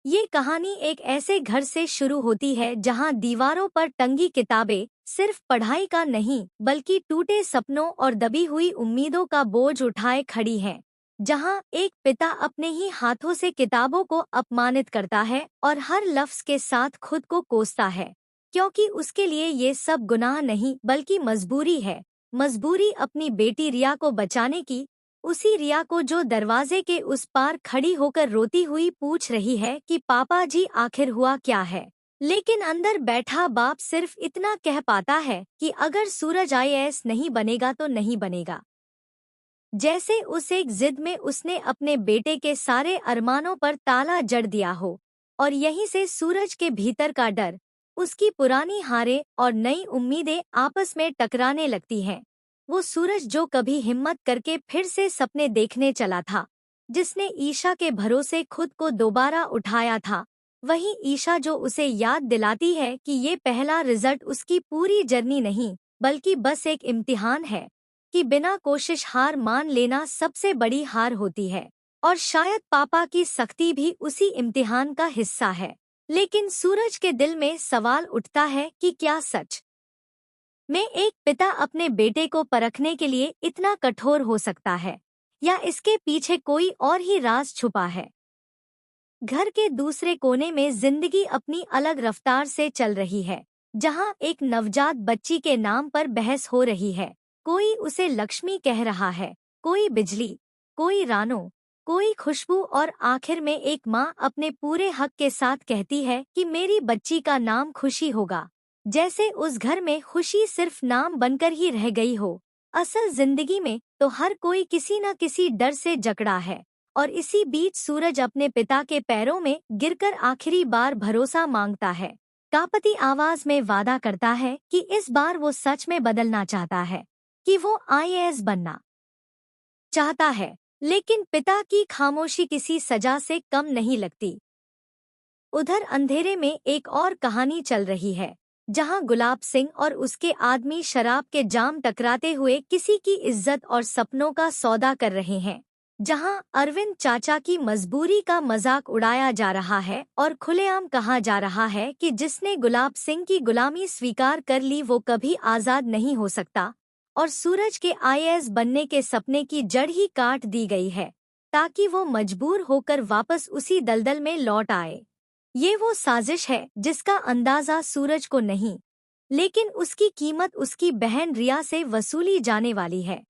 ये कहानी एक ऐसे घर से शुरू होती है जहां दीवारों पर टंगी किताबें सिर्फ पढ़ाई का नहीं बल्कि टूटे सपनों और दबी हुई उम्मीदों का बोझ उठाए खड़ी हैं। जहां एक पिता अपने ही हाथों से किताबों को अपमानित करता है और हर लफ्ज के साथ खुद को कोसता है, क्योंकि उसके लिए ये सब गुनाह नहीं बल्कि मजबूरी है। मजबूरी अपनी बेटी रिया को बचाने की, उसी रिया को जो दरवाजे के उस पार खड़ी होकर रोती हुई पूछ रही है कि पापा जी आखिर हुआ क्या है। लेकिन अंदर बैठा बाप सिर्फ इतना कह पाता है कि अगर सूरज आईएएस नहीं बनेगा तो नहीं बनेगा। जैसे उस एक जिद में उसने अपने बेटे के सारे अरमानों पर ताला जड़ दिया हो। और यहीं से सूरज के भीतर का डर, उसकी पुरानी हारें और नई उम्मीदें आपस में टकराने लगती हैं। वो सूरज जो कभी हिम्मत करके फिर से सपने देखने चला था, जिसने ईशा के भरोसे खुद को दोबारा उठाया था, वही ईशा जो उसे याद दिलाती है कि ये पहला रिजल्ट उसकी पूरी जर्नी नहीं बल्कि बस एक इम्तिहान है, कि बिना कोशिश हार मान लेना सबसे बड़ी हार होती है। और शायद पापा की सख्ती भी उसी इम्तिहान का हिस्सा है। लेकिन सूरज के दिल में सवाल उठता है कि क्या सच में एक पिता अपने बेटे को परखने के लिए इतना कठोर हो सकता है, या इसके पीछे कोई और ही राज छुपा है। घर के दूसरे कोने में जिंदगी अपनी अलग रफ्तार से चल रही है, जहां एक नवजात बच्ची के नाम पर बहस हो रही है। कोई उसे लक्ष्मी कह रहा है, कोई बिजली, कोई रानो, कोई खुशबू, और आखिर में एक माँ अपने पूरे हक के साथ कहती है कि मेरी बच्ची का नाम खुशी होगा। जैसे उस घर में खुशी सिर्फ नाम बनकर ही रह गई हो। असल जिंदगी में तो हर कोई किसी न किसी डर से जकड़ा है। और इसी बीच सूरज अपने पिता के पैरों में गिरकर आखिरी बार भरोसा मांगता है। कांपती आवाज में वादा करता है कि इस बार वो सच में बदलना चाहता है, कि वो आईएएस बनना चाहता है। लेकिन पिता की खामोशी किसी सजा से कम नहीं लगती। उधर अंधेरे में एक और कहानी चल रही है, जहां गुलाब सिंह और उसके आदमी शराब के जाम टकराते हुए किसी की इज्जत और सपनों का सौदा कर रहे हैं। जहां अरविंद चाचा की मजबूरी का मजाक उड़ाया जा रहा है और खुलेआम कहा जा रहा है कि जिसने गुलाब सिंह की गुलामी स्वीकार कर ली वो कभी आजाद नहीं हो सकता। और सूरज के आईएएस बनने के सपने की जड़ ही काट दी गई है, ताकि वो मजबूर होकर वापस उसी दलदल में लौट आए। ये वो साजिश है जिसका अंदाजा सूरज को नहीं, लेकिन उसकी कीमत उसकी बहन रिया से वसूली जाने वाली है।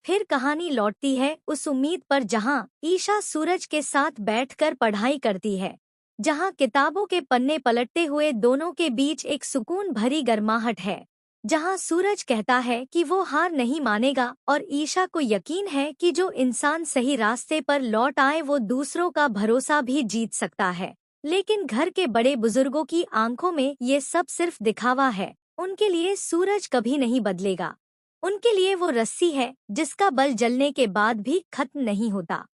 फिर कहानी लौटती है उस उम्मीद पर जहां ईशा सूरज के साथ बैठकर पढ़ाई करती है, जहां किताबों के पन्ने पलटते हुए दोनों के बीच एक सुकून भरी गर्माहट है, जहां सूरज कहता है कि वो हार नहीं मानेगा और ईशा को यकीन है कि जो इंसान सही रास्ते पर लौट आए वो दूसरों का भरोसा भी जीत सकता है। लेकिन घर के बड़े बुजुर्गों की आंखों में ये सब सिर्फ दिखावा है। उनके लिए सूरज कभी नहीं बदलेगा। उनके लिए वो रस्सी है जिसका बल जलने के बाद भी खत्म नहीं होता।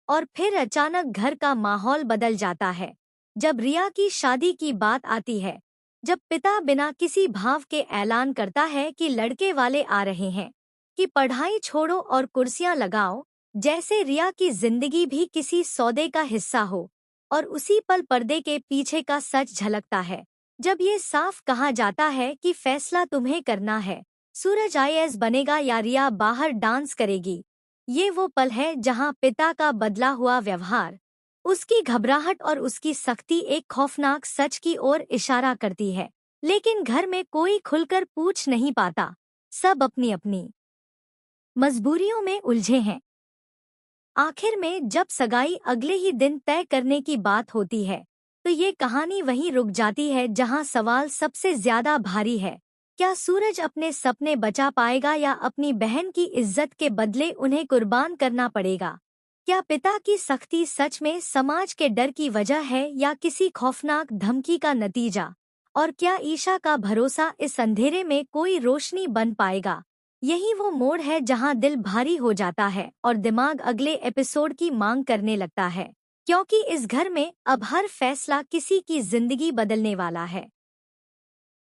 और फिर अचानक घर का माहौल बदल जाता है, जब रिया की शादी की बात आती है। जब पिता बिना किसी भाव के ऐलान करता है कि लड़के वाले आ रहे हैं, कि पढ़ाई छोड़ो और कुर्सियां लगाओ, जैसे रिया की जिंदगी भी किसी सौदे का हिस्सा हो। और उसी पल पर्दे के पीछे का सच झलकता है, जब ये साफ कहा जाता है कि फैसला तुम्हें करना है, सूरज आईएएस बनेगा या रिया बाहर डांस करेगी। ये वो पल है जहां पिता का बदला हुआ व्यवहार, उसकी घबराहट और उसकी सख्ती एक खौफनाक सच की ओर इशारा करती है। लेकिन घर में कोई खुलकर पूछ नहीं पाता। सब अपनी अपनी मजबूरियों में उलझे हैं। आखिर में जब सगाई अगले ही दिन तय करने की बात होती है, तो ये कहानी वहीं रुक जाती है जहां सवाल सबसे ज्यादा भारी है। क्या सूरज अपने सपने बचा पाएगा या अपनी बहन की इज्जत के बदले उन्हें कुर्बान करना पड़ेगा? क्या पिता की सख्ती सच में समाज के डर की वजह है या किसी खौफनाक धमकी का नतीजा? और क्या ईशा का भरोसा इस अंधेरे में कोई रोशनी बन पाएगा? यही वो मोड़ है जहां दिल भारी हो जाता है और दिमाग अगले एपिसोड की मांग करने लगता है, क्योंकि इस घर में अब हर फैसला किसी की जिंदगी बदलने वाला है।